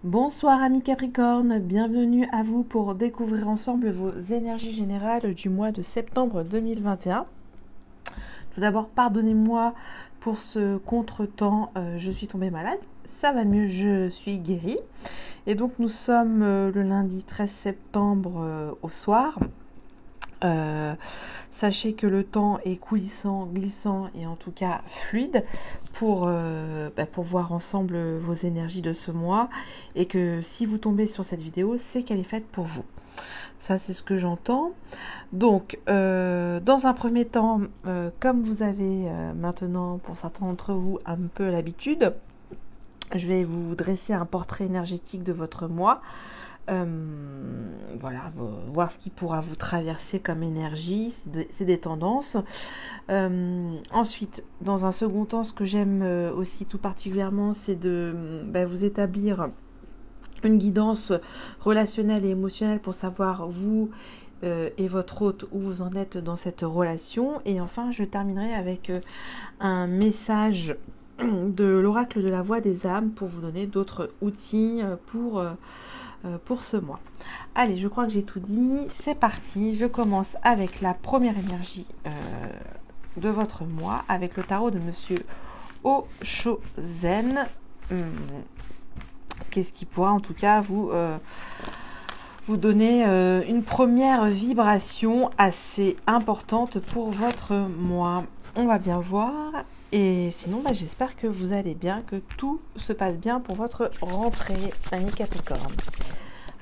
Bonsoir amis Capricorne, bienvenue à vous pour découvrir ensemble vos énergies générales du mois de septembre 2021. Tout d'abord, pardonnez-moi pour ce contretemps, je suis tombée malade, ça va mieux, je suis guérie. Et donc nous sommes le lundi 13 septembre au soir. Sachez que le temps est coulissant, glissant et en tout cas fluide pour voir ensemble vos énergies de ce mois, et que si vous tombez sur cette vidéo, c'est qu'elle est faite pour vous. Ça, c'est ce que j'entends. Donc, dans un premier temps, comme vous avez maintenant, pour certains d'entre vous, un peu l'habitude, je vais vous dresser un portrait énergétique de votre mois. Voilà, voir ce qui pourra vous traverser comme énergie, c'est des tendances. Ensuite, dans un second temps, ce que j'aime aussi tout particulièrement, c'est de vous établir une guidance relationnelle et émotionnelle pour savoir vous et votre hôte où vous en êtes dans cette relation. Et enfin, je terminerai avec un message de l'oracle de la voix des âmes pour vous donner d'autres outils pour ce mois. Allez, je crois que j'ai tout dit, c'est parti. Je commence avec la première énergie de votre mois, avec le tarot de Monsieur Oshozen. Qu'est-ce qui pourra en tout cas vous donner une première vibration assez importante pour votre mois. On va bien voir. Et sinon, j'espère que vous allez bien, que tout se passe bien pour votre rentrée, amis Capricorne.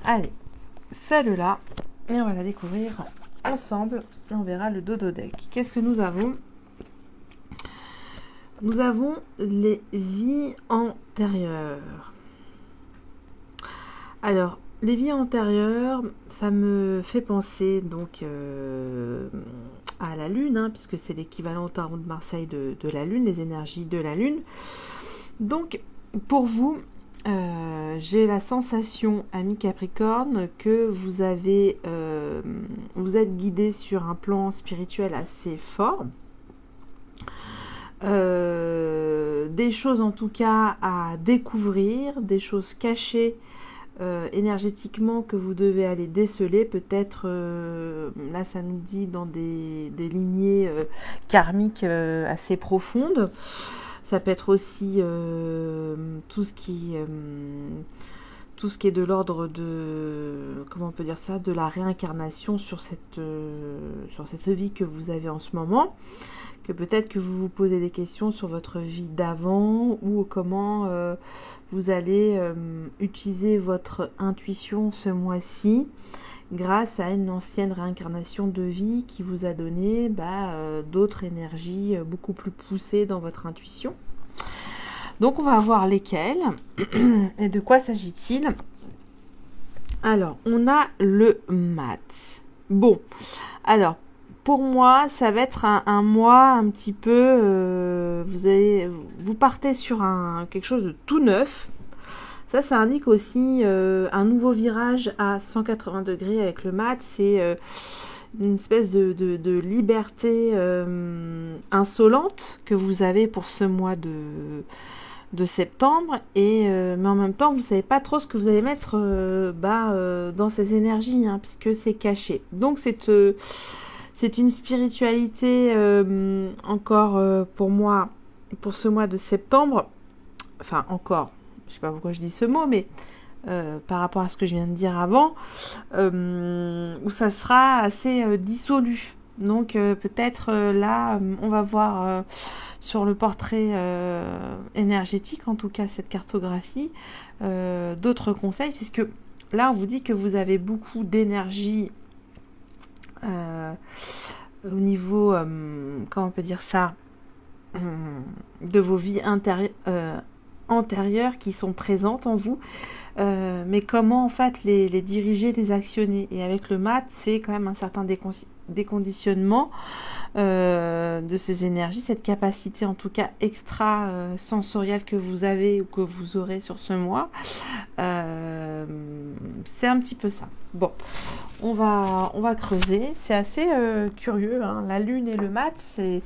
Allez, celle-là, et on va la découvrir ensemble. On verra le dodo deck. Qu'est-ce que nous avons? Nous avons les vies antérieures. Alors, les vies antérieures, ça me fait penser donc à la Lune, puisque c'est l'équivalent au tarot de Marseille de la Lune, les énergies de la Lune. Donc, pour vous, j'ai la sensation, amis Capricorne, que vous êtes guidé sur un plan spirituel assez fort. Des choses en tout cas à découvrir, des choses cachées énergétiquement que vous devez aller déceler, peut-être là ça nous dit dans des lignées karmiques assez profondes. Ça peut être aussi tout ce qui est de l'ordre de, comment on peut dire ça, de la réincarnation sur cette vie que vous avez en ce moment. Que peut-être que vous vous posez des questions sur votre vie d'avant, ou comment vous allez utiliser votre intuition ce mois-ci grâce à une ancienne réincarnation de vie qui vous a donné d'autres énergies beaucoup plus poussées dans votre intuition. Donc on va voir lesquelles et de quoi s'agit-il. Alors, on a le mat. Bon, alors, pour moi, ça va être un mois un petit peu... vous partez sur quelque chose de tout neuf. Ça indique aussi un nouveau virage à 180 degrés avec le mat. C'est une espèce de liberté insolente que vous avez pour ce mois de septembre. Mais en même temps, vous ne savez pas trop ce que vous allez mettre dans ces énergies, puisque c'est caché. Donc, c'est une spiritualité encore pour moi, pour ce mois de septembre, enfin encore, je ne sais pas pourquoi je dis ce mot, mais par rapport à ce que je viens de dire avant, où ça sera assez dissolu. Donc peut-être là, on va voir sur le portrait énergétique, en tout cas cette cartographie, d'autres conseils, puisque là on vous dit que vous avez beaucoup d'énergie au niveau, comment on peut dire ça, de vos vies antérieures qui sont présentes en vous, mais comment en fait les diriger, les actionner. Et avec le mat, c'est quand même un certain déconditionnement de ces énergies, cette capacité en tout cas extra sensorielle que vous avez ou que vous aurez sur ce mois. C'est un petit peu ça. Bon, on va creuser. C'est assez curieux, la lune et le mat, c'est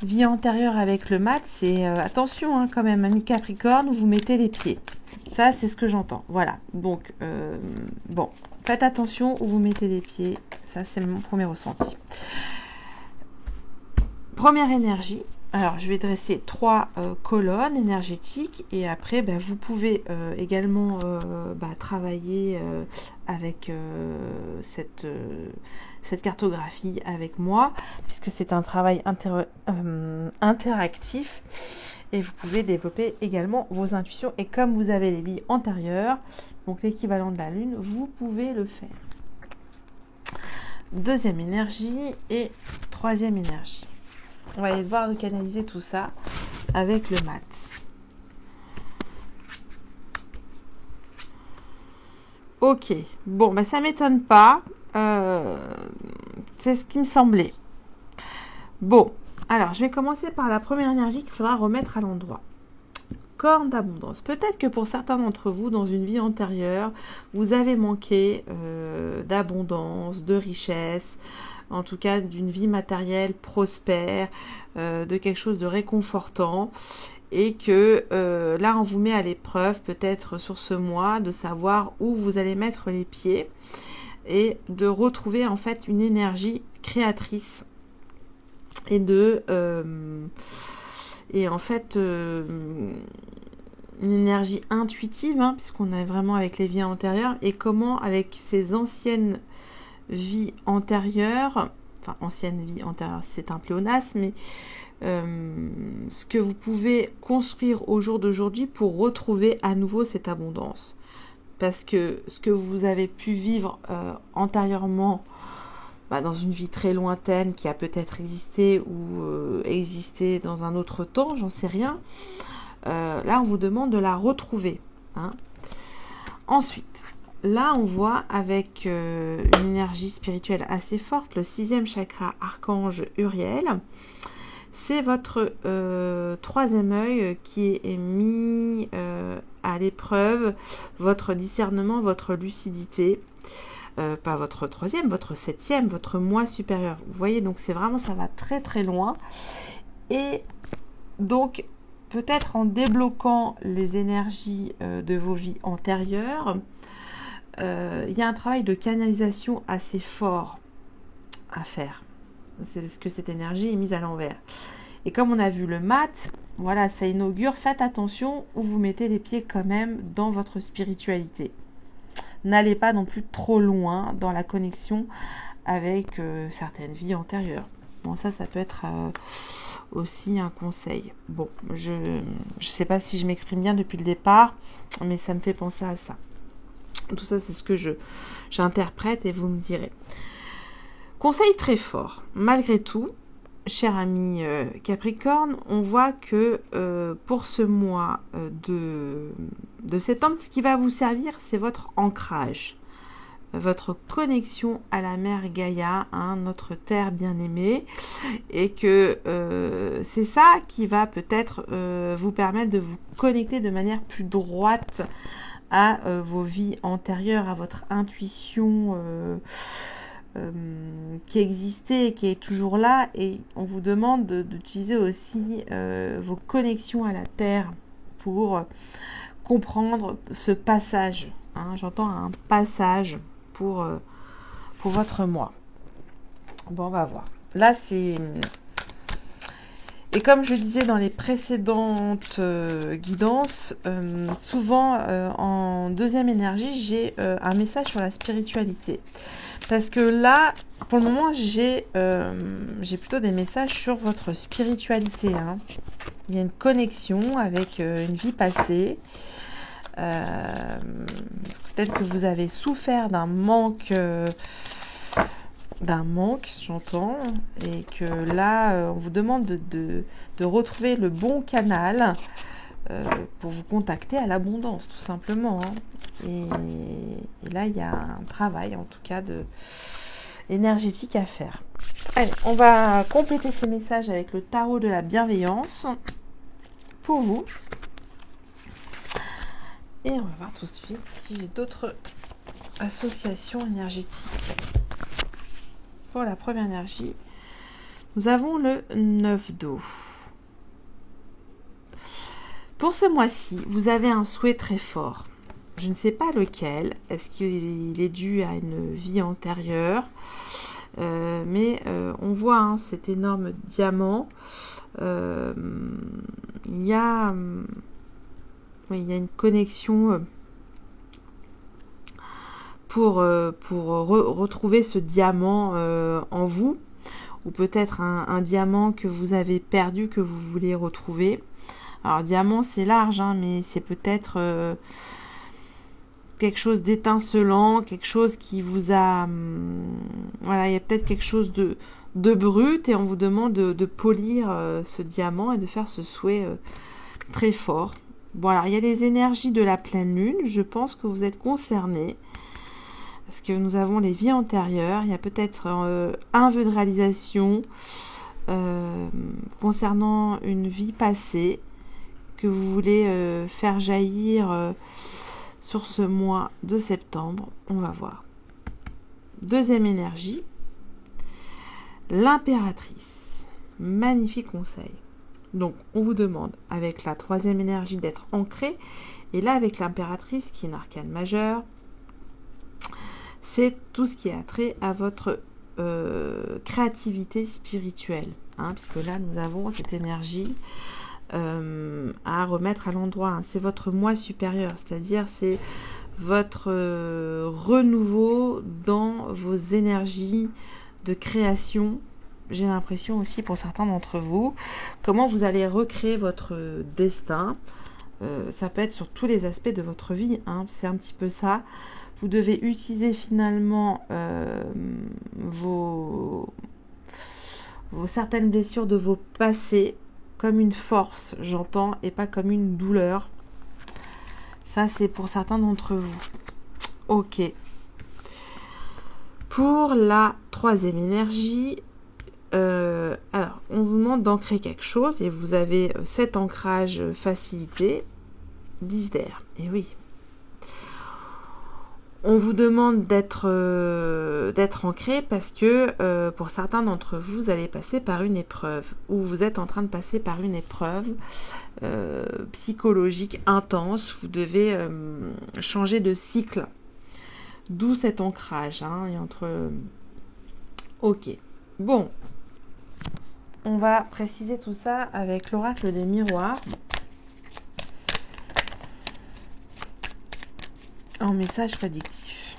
vie antérieure avec le mat, c'est attention quand même, ami Capricorne, vous mettez les pieds. Ça, c'est ce que j'entends. Voilà. Donc, bon, faites attention où vous mettez les pieds. Ça, c'est mon premier ressenti. Première énergie. Alors, je vais dresser 3 colonnes énergétiques et après, vous pouvez également travailler avec cette cartographie avec moi, puisque c'est un travail interactif et vous pouvez développer également vos intuitions. Et comme vous avez les billes antérieures, donc l'équivalent de la Lune, vous pouvez le faire. Deuxième énergie et troisième énergie. On va aller voir de canaliser tout ça avec le mat. Ok, bon, ça m'étonne pas. C'est ce qui me semblait. Bon, alors je vais commencer par la première énergie qu'il faudra remettre à l'endroit. Corne d'abondance. Peut-être que pour certains d'entre vous, dans une vie antérieure, vous avez manqué d'abondance, de richesse, en tout cas d'une vie matérielle prospère, de quelque chose de réconfortant, et que là on vous met à l'épreuve peut-être sur ce mois de savoir où vous allez mettre les pieds et de retrouver en fait une énergie créatrice et une énergie intuitive, puisqu'on est vraiment avec les vies antérieures, et comment avec ces anciennes vie antérieure, enfin ancienne vie antérieure, c'est un pléonasme, mais ce que vous pouvez construire au jour d'aujourd'hui pour retrouver à nouveau cette abondance. Parce que ce que vous avez pu vivre antérieurement dans une vie très lointaine qui a peut-être existé ou existé dans un autre temps, j'en sais rien, là on vous demande de la retrouver. Ensuite, là, on voit avec une énergie spirituelle assez forte, le 6e chakra, archange Uriel. C'est votre 3e œil qui est mis à l'épreuve, votre discernement, votre lucidité. Pas votre 3e, votre 7e, votre moi supérieur. Vous voyez, donc c'est vraiment, ça va très très loin. Et donc, peut-être en débloquant les énergies de vos vies antérieures, il y a un travail de canalisation assez fort à faire. C'est parce que cette énergie est mise à l'envers. Et comme on a vu le mat, voilà, ça inaugure. Faites attention où vous mettez les pieds quand même dans votre spiritualité. N'allez pas non plus trop loin dans la connexion avec certaines vies antérieures. Bon, ça peut être aussi un conseil. Bon, je ne sais pas si je m'exprime bien depuis le départ, mais ça me fait penser à ça. Tout ça, c'est ce que j'interprète et vous me direz. Conseil très fort. Malgré tout, cher ami Capricorne, on voit que pour ce mois de septembre, ce qui va vous servir, c'est votre ancrage, votre connexion à la mère Gaïa, notre terre bien-aimée, et que c'est ça qui va peut-être vous permettre de vous connecter de manière plus droite à vos vies antérieures, à votre intuition qui existait et qui est toujours là, et on vous demande d'utiliser aussi vos connexions à la Terre pour comprendre ce passage. J'entends un passage pour votre moi. Bon, on va voir. Là, c'est... Et comme je disais dans les précédentes guidances, souvent en deuxième énergie, j'ai un message sur la spiritualité. Parce que là, pour le moment, j'ai plutôt des messages sur votre spiritualité. Il y a une connexion avec une vie passée. Peut-être que vous avez souffert d'un manque, j'entends, et que là, on vous demande de retrouver le bon canal pour vous contacter à l'abondance, tout simplement. Et là, il y a un travail, en tout cas, énergétique à faire. Allez, on va compléter ces messages avec le tarot de la bienveillance pour vous. Et on va voir tout de suite si j'ai d'autres associations énergétiques. Pour la première énergie, nous avons le 9 d'eau. Pour ce mois-ci, vous avez un souhait très fort. Je ne sais pas lequel. Est-ce qu'il est dû à une vie antérieure? Mais on voit hein, cet énorme diamant. Il y a une connexion pour retrouver ce diamant en vous, ou peut-être un diamant que vous avez perdu, que vous voulez retrouver. Alors diamant c'est large, hein, mais c'est peut-être quelque chose d'étincelant, quelque chose qui vous a... voilà, il y a peut-être quelque chose de brut et on vous demande de polir ce diamant et de faire ce souhait très fort. Bon alors il y a les énergies de la pleine lune, je pense que vous êtes concernés parce que nous avons les vies antérieures, il y a peut-être un vœu de réalisation concernant une vie passée que vous voulez faire jaillir sur ce mois de septembre. On va voir. Deuxième énergie, l'impératrice. Magnifique conseil. Donc, on vous demande, avec la troisième énergie, d'être ancré. Et là, avec l'impératrice, qui est une arcane majeure, c'est tout ce qui a trait à votre créativité spirituelle. Hein, puisque là, nous avons cette énergie à remettre à l'endroit. Hein. C'est votre moi supérieur, c'est-à-dire c'est votre renouveau dans vos énergies de création. J'ai l'impression aussi pour certains d'entre vous, comment vous allez recréer votre destin. Ça peut être sur tous les aspects de votre vie, hein. C'est un petit peu ça. Vous devez utiliser finalement vos certaines blessures de vos passés comme une force, j'entends, et pas comme une douleur. Ça, c'est pour certains d'entre vous. Ok. Pour la troisième énergie, alors, on vous demande d'ancrer quelque chose et vous avez cet ancrage facilité, 10 d'air. Et oui. On vous demande d'être ancré parce que pour certains d'entre vous, vous allez passer par une épreuve ou vous êtes en train de passer par une épreuve psychologique intense. Vous devez changer de cycle. D'où cet ancrage. Hein, et entre... Ok. Bon. On va préciser tout ça avec l'oracle des miroirs. En message prédictif.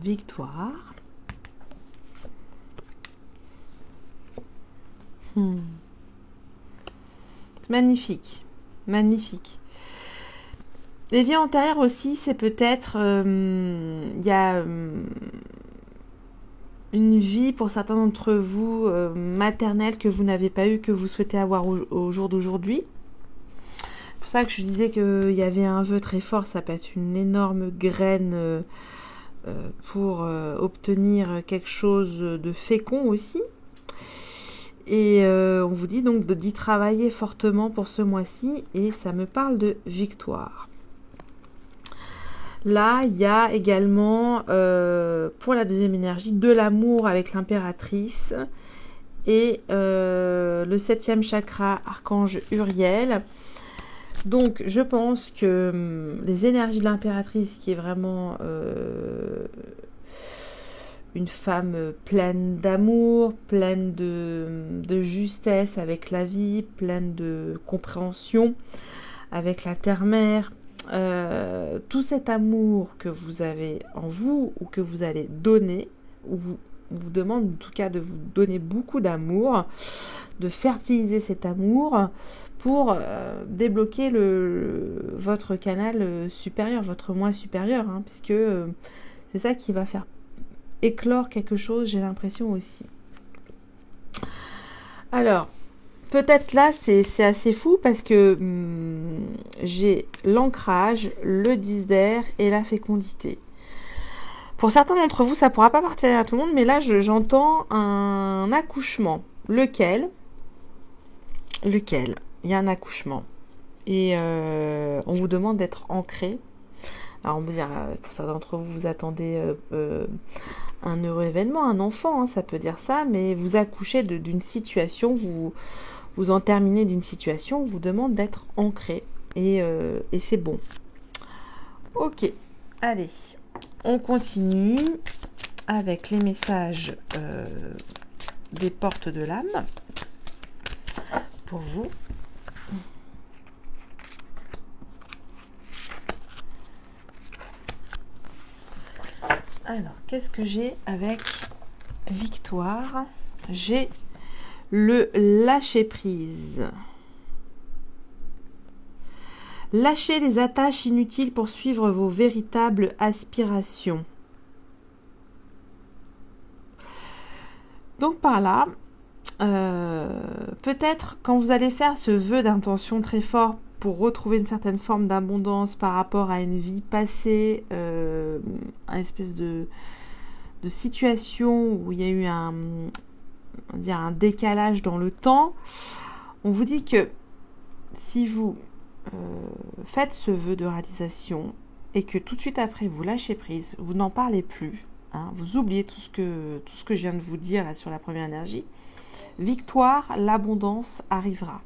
Victoire. Magnifique, magnifique. Les vies antérieures aussi, c'est peut-être, il y a une vie pour certains d'entre vous maternelle que vous n'avez pas eu, que vous souhaitez avoir au jour d'aujourd'hui. C'est pour ça que je disais qu'il y avait un vœu très fort, ça peut être une énorme graine pour obtenir quelque chose de fécond aussi. Et on vous dit donc d'y travailler fortement pour ce mois-ci et ça me parle de victoire. Là, il y a également pour la deuxième énergie de l'amour avec l'impératrice et le 7e chakra, archange Uriel. Donc, je pense que les énergies de l'impératrice qui est vraiment... une femme pleine d'amour, pleine de justesse avec la vie, pleine de compréhension avec la terre-mère. Tout cet amour que vous avez en vous ou que vous allez donner, ou on vous demande en tout cas de vous donner beaucoup d'amour, de fertiliser cet amour pour débloquer votre canal supérieur, votre moi supérieur, hein, puisque c'est ça qui va faire éclore quelque chose, j'ai l'impression aussi. Alors, peut-être là, c'est assez fou parce que j'ai l'ancrage, le 10 d'air et la fécondité. Pour certains d'entre vous, ça ne pourra pas partir à tout le monde, mais là, j'entends un accouchement. Lequel? Il y a un accouchement. Et on vous demande d'être ancré. Alors, on vous dire, pour certains d'entre vous, vous attendez un heureux événement, un enfant, hein, ça peut dire ça, mais vous accouchez d'une situation, vous en terminez d'une situation, on vous demande d'être ancré. Et c'est bon. Ok, allez, on continue avec les messages des portes de l'âme pour vous. Alors, qu'est-ce que j'ai avec Victoire? J'ai le lâcher-prise. Lâchez les attaches inutiles pour suivre vos véritables aspirations. Donc par là, peut-être quand vous allez faire ce vœu d'intention très fort pour retrouver une certaine forme d'abondance par rapport à une vie passée, une espèce de situation où il y a eu un décalage dans le temps, on vous dit que si vous faites ce vœu de réalisation et que tout de suite après vous lâchez prise, vous n'en parlez plus, hein, vous oubliez tout ce que je viens de vous dire là, sur la première énergie, Victoire, l'abondance arrivera.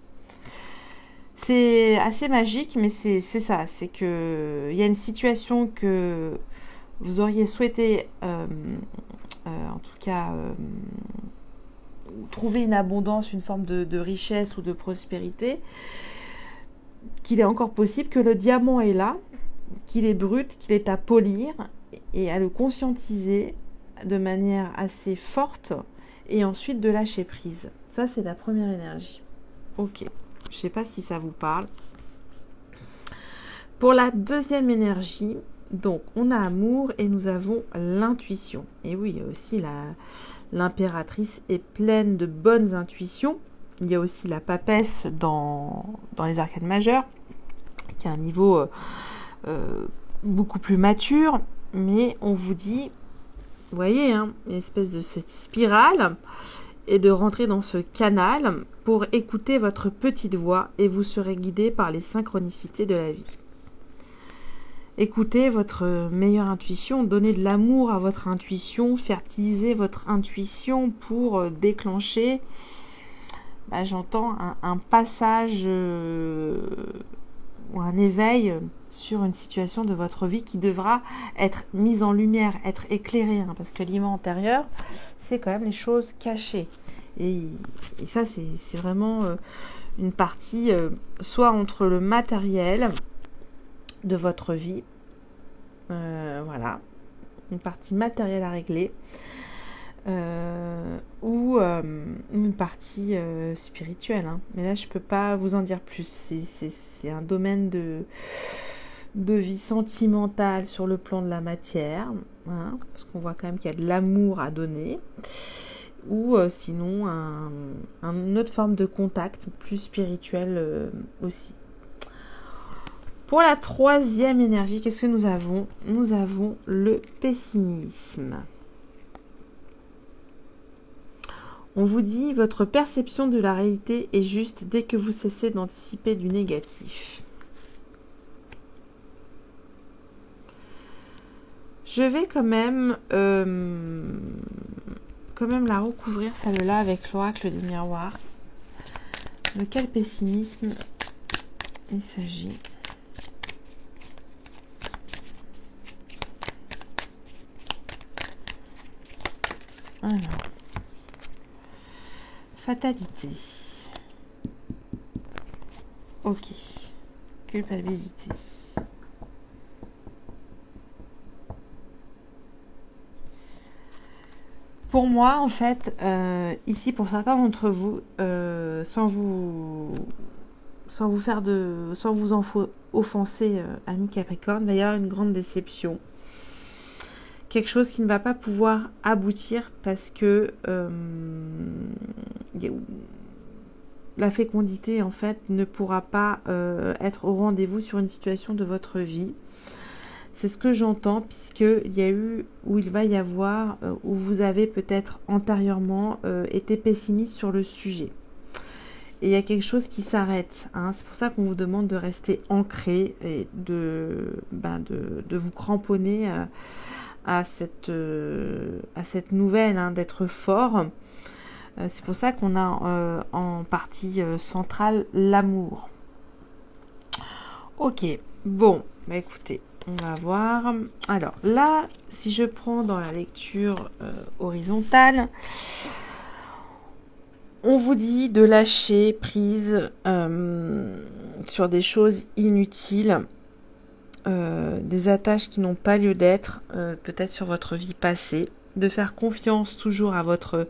C'est assez magique, mais c'est ça, c'est que il y a une situation que vous auriez souhaité en tout cas trouver une abondance, une forme de richesse ou de prospérité, qu'il est encore possible, que le diamant est là, qu'il est brut, qu'il est à polir et à le conscientiser de manière assez forte et ensuite de lâcher prise. Ça, c'est la première énergie. Ok, je ne sais pas si ça vous parle. Pour la deuxième énergie, donc on a amour et nous avons l'intuition. Et oui, il y a aussi l'impératrice est pleine de bonnes intuitions. Il y a aussi la papesse dans les arcanes majeures, qui a un niveau beaucoup plus mature, mais on vous dit, vous voyez, hein, une espèce de cette spirale, et de rentrer dans ce canal pour écouter votre petite voix, et vous serez guidé par les synchronicités de la vie. Écoutez votre meilleure intuition, donnez de l'amour à votre intuition, fertilisez votre intuition pour déclencher, j'entends un passage ou un éveil sur une situation de votre vie qui devra être mise en lumière, être éclairée, hein, parce que l'image antérieure, c'est quand même les choses cachées. Et ça, c'est vraiment une partie, soit entre le matériel de votre vie, voilà, une partie matérielle à régler, ou une partie spirituelle, hein. Mais là je peux pas vous en dire plus, c'est un domaine de vie sentimentale sur le plan de la matière, hein, parce qu'on voit quand même qu'il y a de l'amour à donner, ou sinon une autre forme de contact plus spirituel aussi. Pour la troisième énergie, qu'est-ce que nous avons? Nous avons le pessimisme. On vous dit, votre perception de la réalité est juste dès que vous cessez d'anticiper du négatif. Je vais quand même la recouvrir, celle-là, avec l'oracle des miroirs. De quel pessimisme il s'agit? Alors, fatalité. Ok. Culpabilité. Pour moi, en fait, ici, pour certains d'entre vous, sans vous offenser, amis Capricorne, il va y avoir une grande déception. Quelque chose qui ne va pas pouvoir aboutir parce que la fécondité, en fait, ne pourra pas être au rendez-vous sur une situation de votre vie. C'est ce que j'entends, puisqu'il y a eu, ou il va y avoir, où vous avez peut-être antérieurement été pessimiste sur le sujet. Et il y a quelque chose qui s'arrête. Hein. C'est pour ça qu'on vous demande de rester ancré et de vous cramponner à cette nouvelle, hein, d'être fort. C'est pour ça qu'on a en partie centrale l'amour. Ok, bon, bah écoutez, on va voir. Alors là, si je prends dans la lecture horizontale, on vous dit de lâcher prise sur des choses inutiles, des attaches qui n'ont pas lieu d'être, peut-être sur votre vie passée, de faire confiance toujours à votre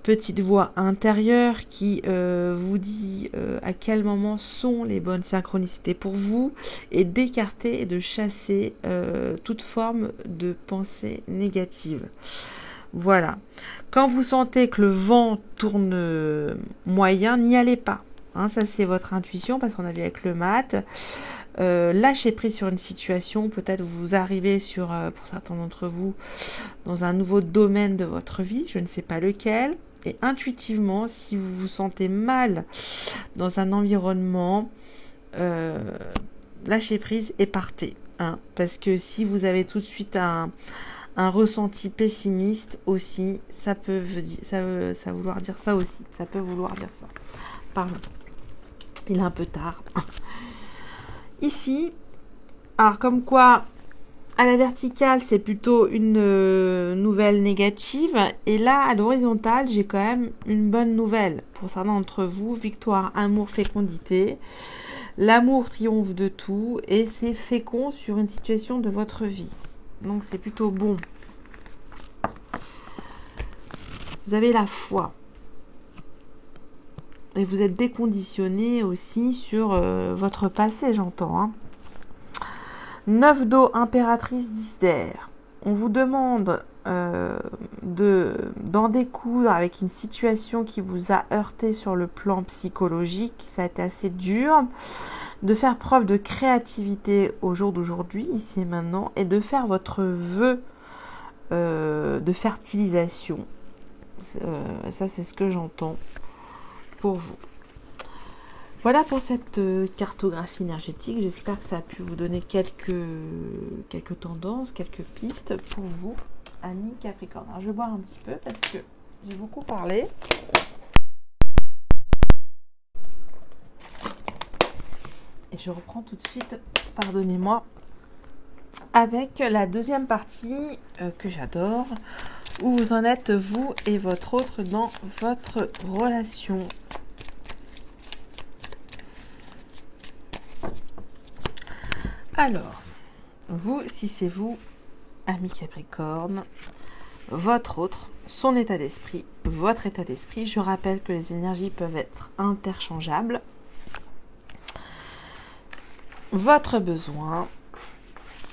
petite voix intérieure qui vous dit à quel moment sont les bonnes synchronicités pour vous, et d'écarter et de chasser toute forme de pensée négative. Voilà. Quand vous sentez que le vent tourne moyen, n'y allez pas. Hein, ça, c'est votre intuition, parce qu'on a vu avec le mat. Lâchez prise sur une situation. Peut-être vous arrivez sur, pour certains d'entre vous, dans un nouveau domaine de votre vie, je ne sais pas lequel. Et intuitivement, si vous vous sentez mal dans un environnement, lâchez prise et partez. Hein, parce que si vous avez tout de suite un ressenti pessimiste aussi, ça peut vouloir dire ça aussi. Ça peut vouloir dire ça. Pardon. Il est un peu tard. Ici, alors comme quoi, à la verticale, c'est plutôt une nouvelle négative. Et là, à l'horizontale, j'ai quand même une bonne nouvelle. Pour certains d'entre vous, victoire, amour, fécondité. L'amour triomphe de tout et c'est fécond sur une situation de votre vie. Donc c'est plutôt bon. Vous avez la foi. Et vous êtes déconditionné aussi sur votre passé, j'entends. Hein. 9 d'eau, impératrice d'Isère. On vous demande d'en découdre avec une situation qui vous a heurté sur le plan psychologique. Ça a été assez dur. De faire preuve de créativité au jour d'aujourd'hui, ici et maintenant, et de faire votre vœu de fertilisation. Ça, c'est ce que j'entends pour vous. Voilà pour cette cartographie énergétique. J'espère que ça a pu vous donner quelques tendances, quelques pistes pour vous, amis Capricorne. Alors, je vais boire un petit peu parce que j'ai beaucoup parlé. Et je reprends tout de suite, pardonnez-moi, avec la deuxième partie que j'adore, où vous en êtes, vous et votre autre, dans votre relation. Alors, vous, si c'est vous, ami Capricorne, votre autre, son état d'esprit, votre état d'esprit. Je rappelle que les énergies peuvent être interchangeables. Votre besoin,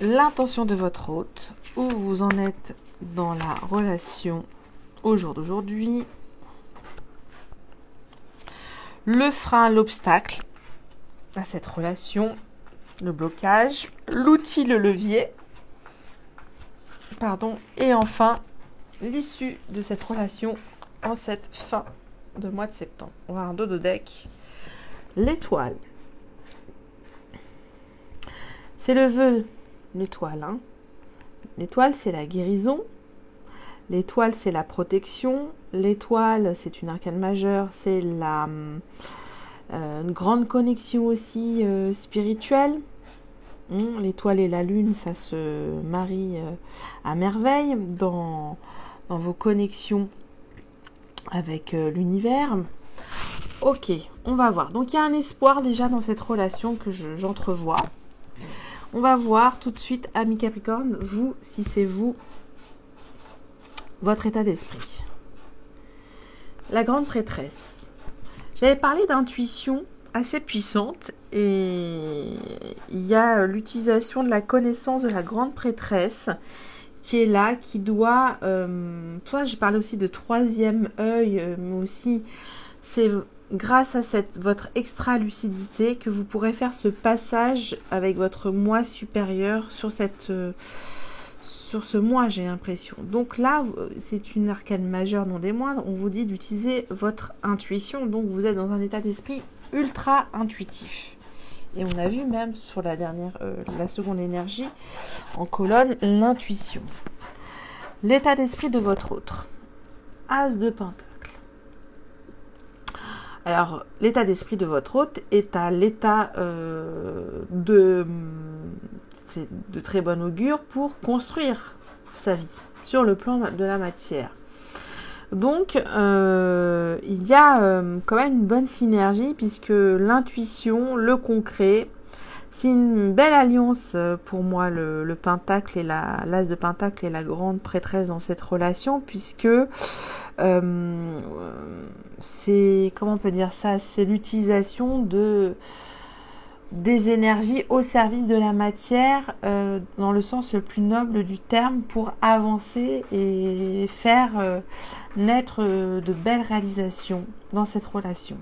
l'intention de votre hôte, où vous en êtes dans la relation au jour d'aujourd'hui, le frein, l'obstacle à cette relation, le blocage, l'outil, le levier, et enfin l'issue de cette relation en cette fin de mois de septembre. On va avoir un dodo deck, l'étoile. C'est le vœu, l'étoile. Hein. L'étoile, c'est la guérison. L'étoile, c'est la protection. L'étoile, c'est une arcane majeure. C'est une grande connexion aussi spirituelle. L'étoile et la lune, ça se marie à merveille dans vos connexions avec l'univers. Ok, on va voir. Donc, il y a un espoir déjà dans cette relation que j'entrevois. On va voir tout de suite, ami Capricorne, vous, si c'est vous, votre état d'esprit. La grande prêtresse. J'avais parlé d'intuition assez puissante et il y a l'utilisation de la connaissance de la grande prêtresse qui est là, qui doit... pour ça, j'ai parlé aussi de troisième œil, mais aussi c'est grâce à votre extra lucidité que vous pourrez faire ce passage avec votre moi supérieur sur ce mois, j'ai l'impression. Donc là, c'est une arcane majeure non des moindres. On vous dit d'utiliser votre intuition. Donc vous êtes dans un état d'esprit ultra intuitif. Et on a vu même sur la seconde énergie en colonne, l'intuition. L'état d'esprit de votre autre. As de Pentacle. Alors, l'état d'esprit de votre hôte est à l'état de très bon augure pour construire sa vie sur le plan de la matière. Donc, il y a quand même une bonne synergie puisque l'intuition, le concret, c'est une belle alliance pour moi, le Pentacle et l'As de Pentacle et la grande prêtresse dans cette relation, puisque c'est, comment on peut dire ça, c'est l'utilisation des énergies au service de la matière dans le sens le plus noble du terme pour avancer et faire naître de belles réalisations dans cette relation.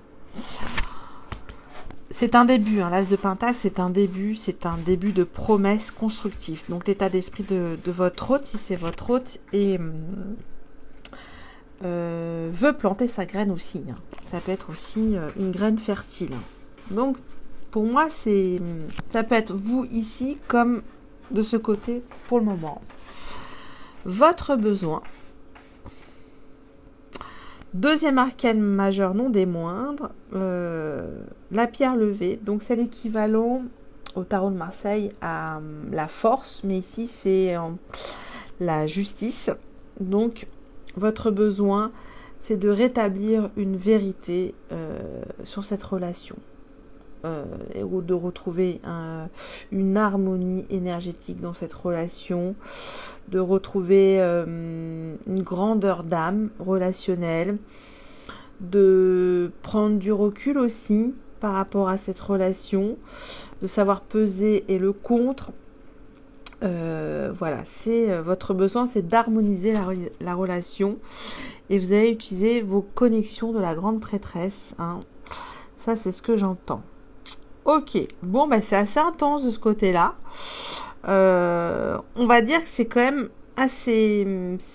C'est un début, hein, l'As de Pentacle, c'est un début de promesse constructive. Donc l'état d'esprit de votre hôte, si c'est votre hôte, et veut planter sa graine aussi. Hein. Ça peut être aussi une graine fertile. Donc pour moi, ça peut être vous ici comme de ce côté pour le moment. Votre besoin. Deuxième arcane majeur, non des moindres, la pierre levée. Donc c'est l'équivalent au tarot de Marseille à la force, mais ici c'est la justice. Donc votre besoin, c'est de rétablir une vérité sur cette relation. Ou de retrouver une harmonie énergétique dans cette relation, de retrouver une grandeur d'âme relationnelle, de prendre du recul aussi par rapport à cette relation, de savoir peser et le contre. Voilà, c'est votre besoin, c'est d'harmoniser la relation et vous allez utiliser vos connexions de la grande prêtresse. Hein. Ça, c'est ce que j'entends. Ok, bon, bah, c'est assez intense de ce côté-là. On va dire que c'est quand même c'est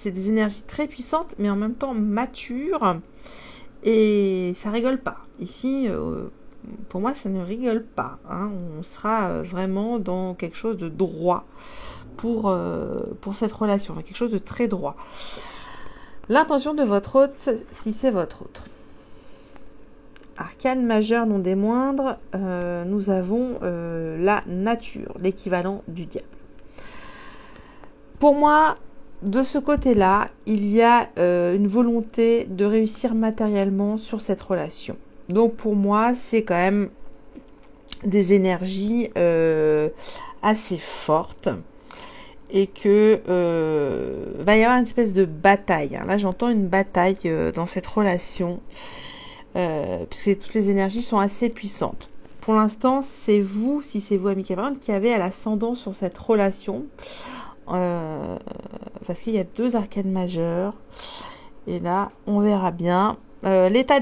des énergies très puissantes, mais en même temps matures. Et ça rigole pas. Ici, pour moi, ça ne rigole pas. Hein. On sera vraiment dans quelque chose de droit pour cette relation. Quelque chose de très droit. L'intention de votre hôte, si c'est votre autre. Arcane majeur non des moindres, nous avons la nature, l'équivalent du diable. Pour moi, de ce côté-là, il y a une volonté de réussir matériellement sur cette relation. Donc pour moi, c'est quand même des énergies assez fortes et que va y avoir une espèce de bataille. Hein. Là, j'entends une bataille dans cette relation. Puisque toutes les énergies sont assez puissantes. Pour l'instant, c'est vous, si c'est vous, Ami Cameron, qui avez l'ascendant sur cette relation. Parce qu'il y a deux arcanes majeures. Et là, on verra bien. L'état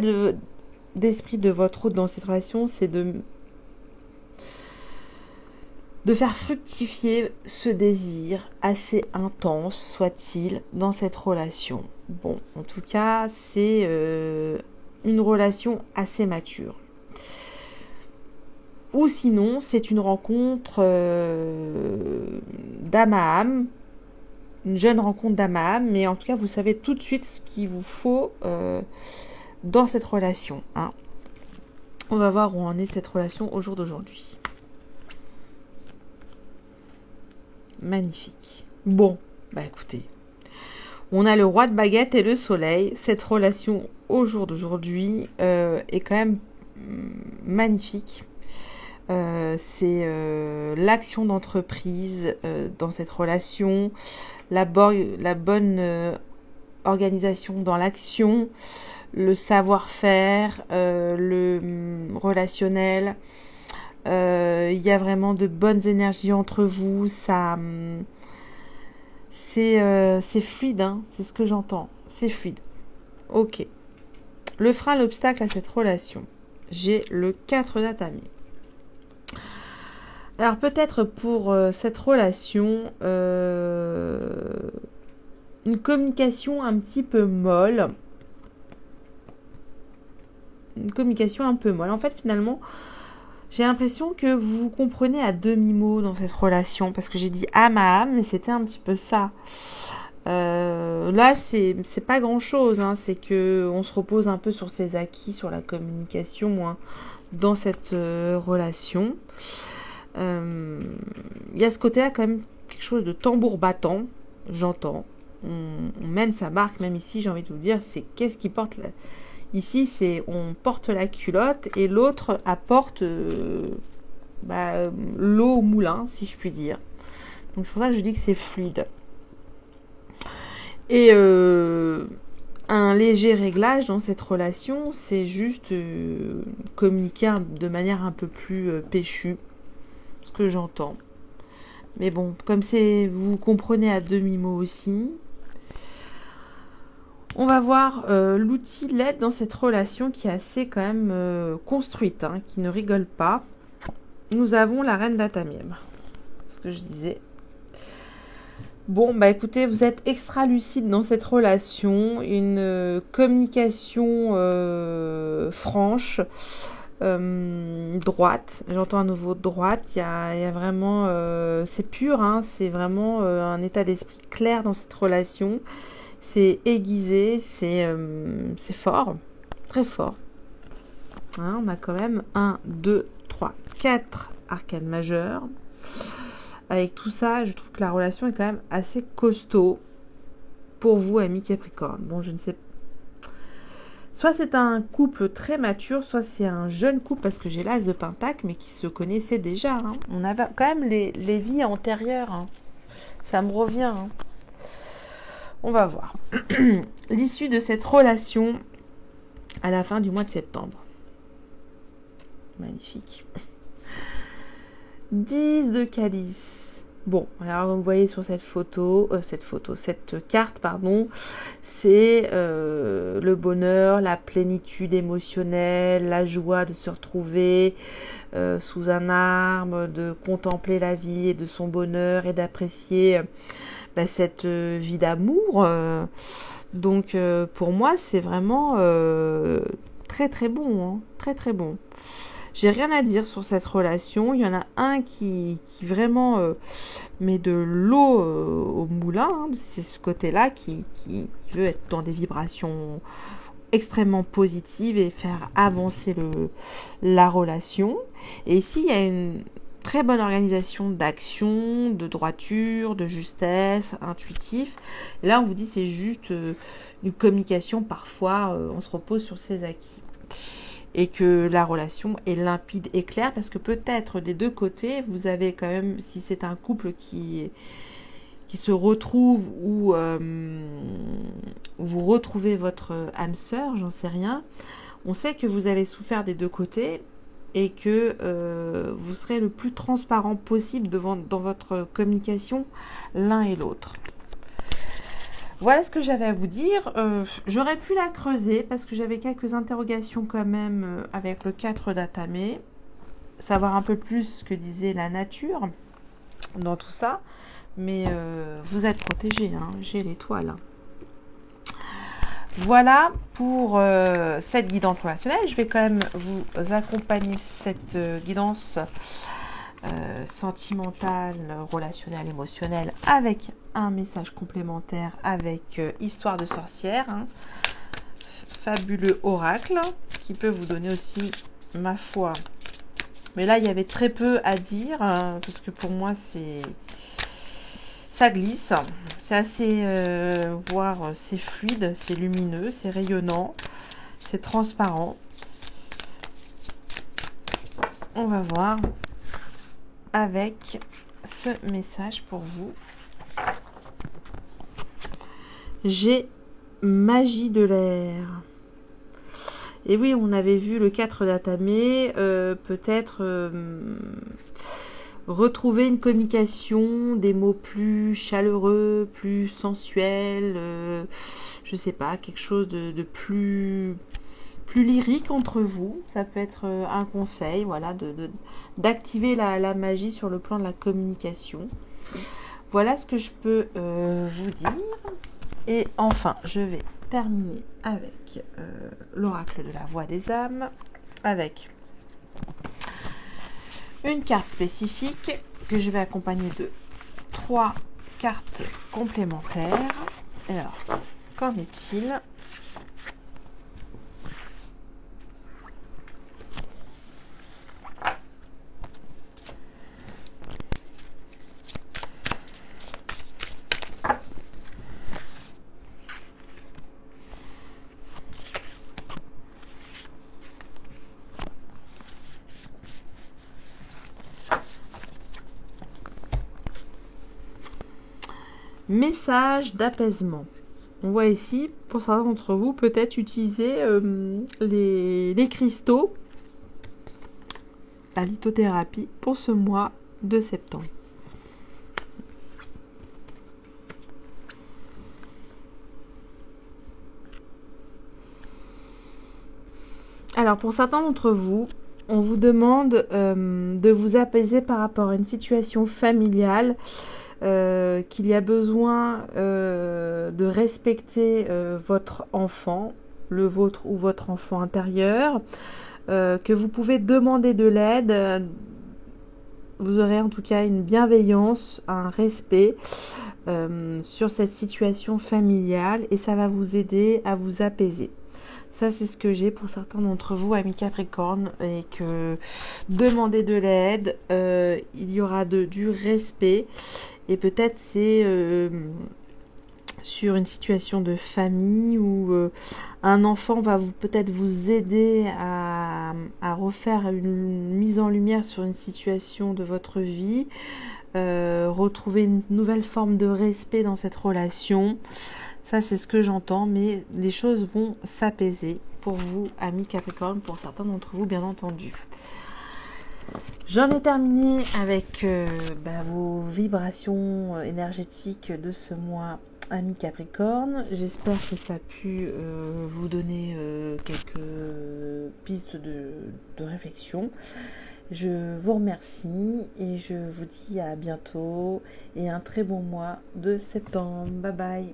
d'esprit de votre hôte dans cette relation, c'est de faire fructifier ce désir assez intense, soit-il, dans cette relation. Bon, en tout cas, c'est une relation assez mature. Ou sinon, c'est une rencontre d'âme à âme, une jeune rencontre d'âme à âme, mais en tout cas, vous savez tout de suite ce qu'il vous faut dans cette relation. Hein. On va voir où en est cette relation au jour d'aujourd'hui. Magnifique. Bon, bah écoutez, on a le roi de baguette et le soleil. Cette relation au jour d'aujourd'hui est quand même magnifique. C'est l'action d'entreprise dans cette relation, la bonne organisation dans l'action, le savoir-faire, le relationnel. Il y a vraiment de bonnes énergies entre vous. Ça, c'est fluide, hein, c'est ce que j'entends. C'est fluide. Ok. Le frein, l'obstacle à cette relation. J'ai le 4 d'Atame. Alors peut-être pour cette relation, une communication un petit peu molle. Une communication un peu molle. En fait, finalement, j'ai l'impression que vous vous comprenez à demi-mot dans cette relation. Parce que j'ai dit âme à âme, mais c'était un petit peu ça. Là, c'est pas grand-chose. Hein. C'est qu'on se repose un peu sur ses acquis, sur la communication, hein, dans cette relation. Il y a ce côté-là quand même quelque chose de tambour battant, j'entends. On mène sa marque, même ici, j'ai envie de vous dire, c'est qu'est-ce qui porte ici, c'est on porte la culotte et l'autre apporte l'eau au moulin, si je puis dire. Donc c'est pour ça que je dis que c'est fluide. Et un léger réglage dans cette relation, c'est juste communiquer de manière un peu plus péchue. Ce que j'entends. Mais bon, comme c'est, vous comprenez à demi-mot aussi. On va voir l'outil l'aide dans cette relation qui est assez quand même construite, hein, qui ne rigole pas. Nous avons la reine d'Atame. Ce que je disais. Bon, bah écoutez, vous êtes extra lucide dans cette relation. Une communication franche. Droite, j'entends à nouveau droite, il y a vraiment, c'est pur, hein, c'est vraiment un état d'esprit clair dans cette relation, c'est aiguisé, c'est fort, très fort. Hein, on a quand même 1, 2, 3, 4 arcanes majeures. Avec tout ça, je trouve que la relation est quand même assez costaud pour vous, amis Capricorne. Bon, je ne sais pas. Soit c'est un couple très mature, soit c'est un jeune couple, parce que j'ai l'as de Pentacle, mais qui se connaissait déjà. Hein. On avait quand même les vies antérieures. Hein. Ça me revient. Hein. On va voir. L'issue de cette relation à la fin du mois de septembre. Magnifique. 10 de calice. Bon, alors vous voyez sur cette carte, pardon, c'est le bonheur, la plénitude émotionnelle, la joie de se retrouver sous un arbre, de contempler la vie et de son bonheur et d'apprécier cette vie d'amour. Donc pour moi, c'est vraiment très très bon, hein, très très bon. J'ai rien à dire sur cette relation. Il y en a un qui vraiment met de l'eau au moulin. Hein. C'est ce côté-là qui veut être dans des vibrations extrêmement positives et faire avancer la relation. Et ici, il y a une très bonne organisation d'action, de droiture, de justesse, intuitif. Et là, on vous dit c'est juste une communication. Parfois, on se repose sur ses acquis. Et que la relation est limpide et claire, parce que peut-être des deux côtés, vous avez quand même, si c'est un couple qui se retrouve ou vous retrouvez votre âme sœur, j'en sais rien, on sait que vous avez souffert des deux côtés et que vous serez le plus transparent possible dans votre communication l'un et l'autre. Voilà ce que j'avais à vous dire. J'aurais pu la creuser parce que j'avais quelques interrogations quand même avec le 4 d'Atame. Savoir un peu plus ce que disait la nature dans tout ça. Mais vous êtes protégés, hein, j'ai l'étoile. Voilà pour cette guidance relationnelle. Je vais quand même vous accompagner cette guidance sentimentale, relationnelle, émotionnelle avec un message complémentaire avec Histoire de sorcière, hein, fabuleux oracle qui peut vous donner aussi, ma foi. Mais là, il y avait très peu à dire parce que pour moi, ça glisse, c'est assez, voire c'est fluide, c'est lumineux, c'est rayonnant, c'est transparent. On va voir avec ce message pour vous. J'ai magie de l'air. Et oui, on avait vu le 4 d'Atame, peut-être retrouver une communication, des mots plus chaleureux, plus sensuels, je sais pas, quelque chose de plus plus lyrique entre vous. Ça peut être un conseil, voilà, d'activer la magie sur le plan de la communication. Voilà ce que je peux vous dire. Et enfin, je vais terminer avec l'oracle de la voix des âmes, avec une carte spécifique que je vais accompagner de 3 cartes complémentaires. Alors, qu'en est-il ? Message d'apaisement. On voit ici, pour certains d'entre vous, peut-être utiliser les cristaux, la lithothérapie pour ce mois de septembre. Alors, pour certains d'entre vous, on vous demande de vous apaiser par rapport à une situation familiale, qu'il y a besoin de respecter votre enfant, le vôtre ou votre enfant intérieur, que vous pouvez demander de l'aide. Vous aurez en tout cas une bienveillance, un respect sur cette situation familiale et ça va vous aider à vous apaiser. Ça, c'est ce que j'ai pour certains d'entre vous, amis Capricorne, et que demander de l'aide, il y aura du respect, et peut-être c'est sur une situation de famille où un enfant va peut-être vous aider à refaire une mise en lumière sur une situation de votre vie, retrouver une nouvelle forme de respect dans cette relation. Ça, c'est ce que j'entends, mais les choses vont s'apaiser pour vous, amis Capricorne, pour certains d'entre vous, bien entendu. J'en ai terminé avec vos vibrations énergétiques de ce mois, amis Capricorne. J'espère que ça a pu vous donner quelques pistes de réflexion. Je vous remercie et je vous dis à bientôt et un très bon mois de septembre. Bye bye.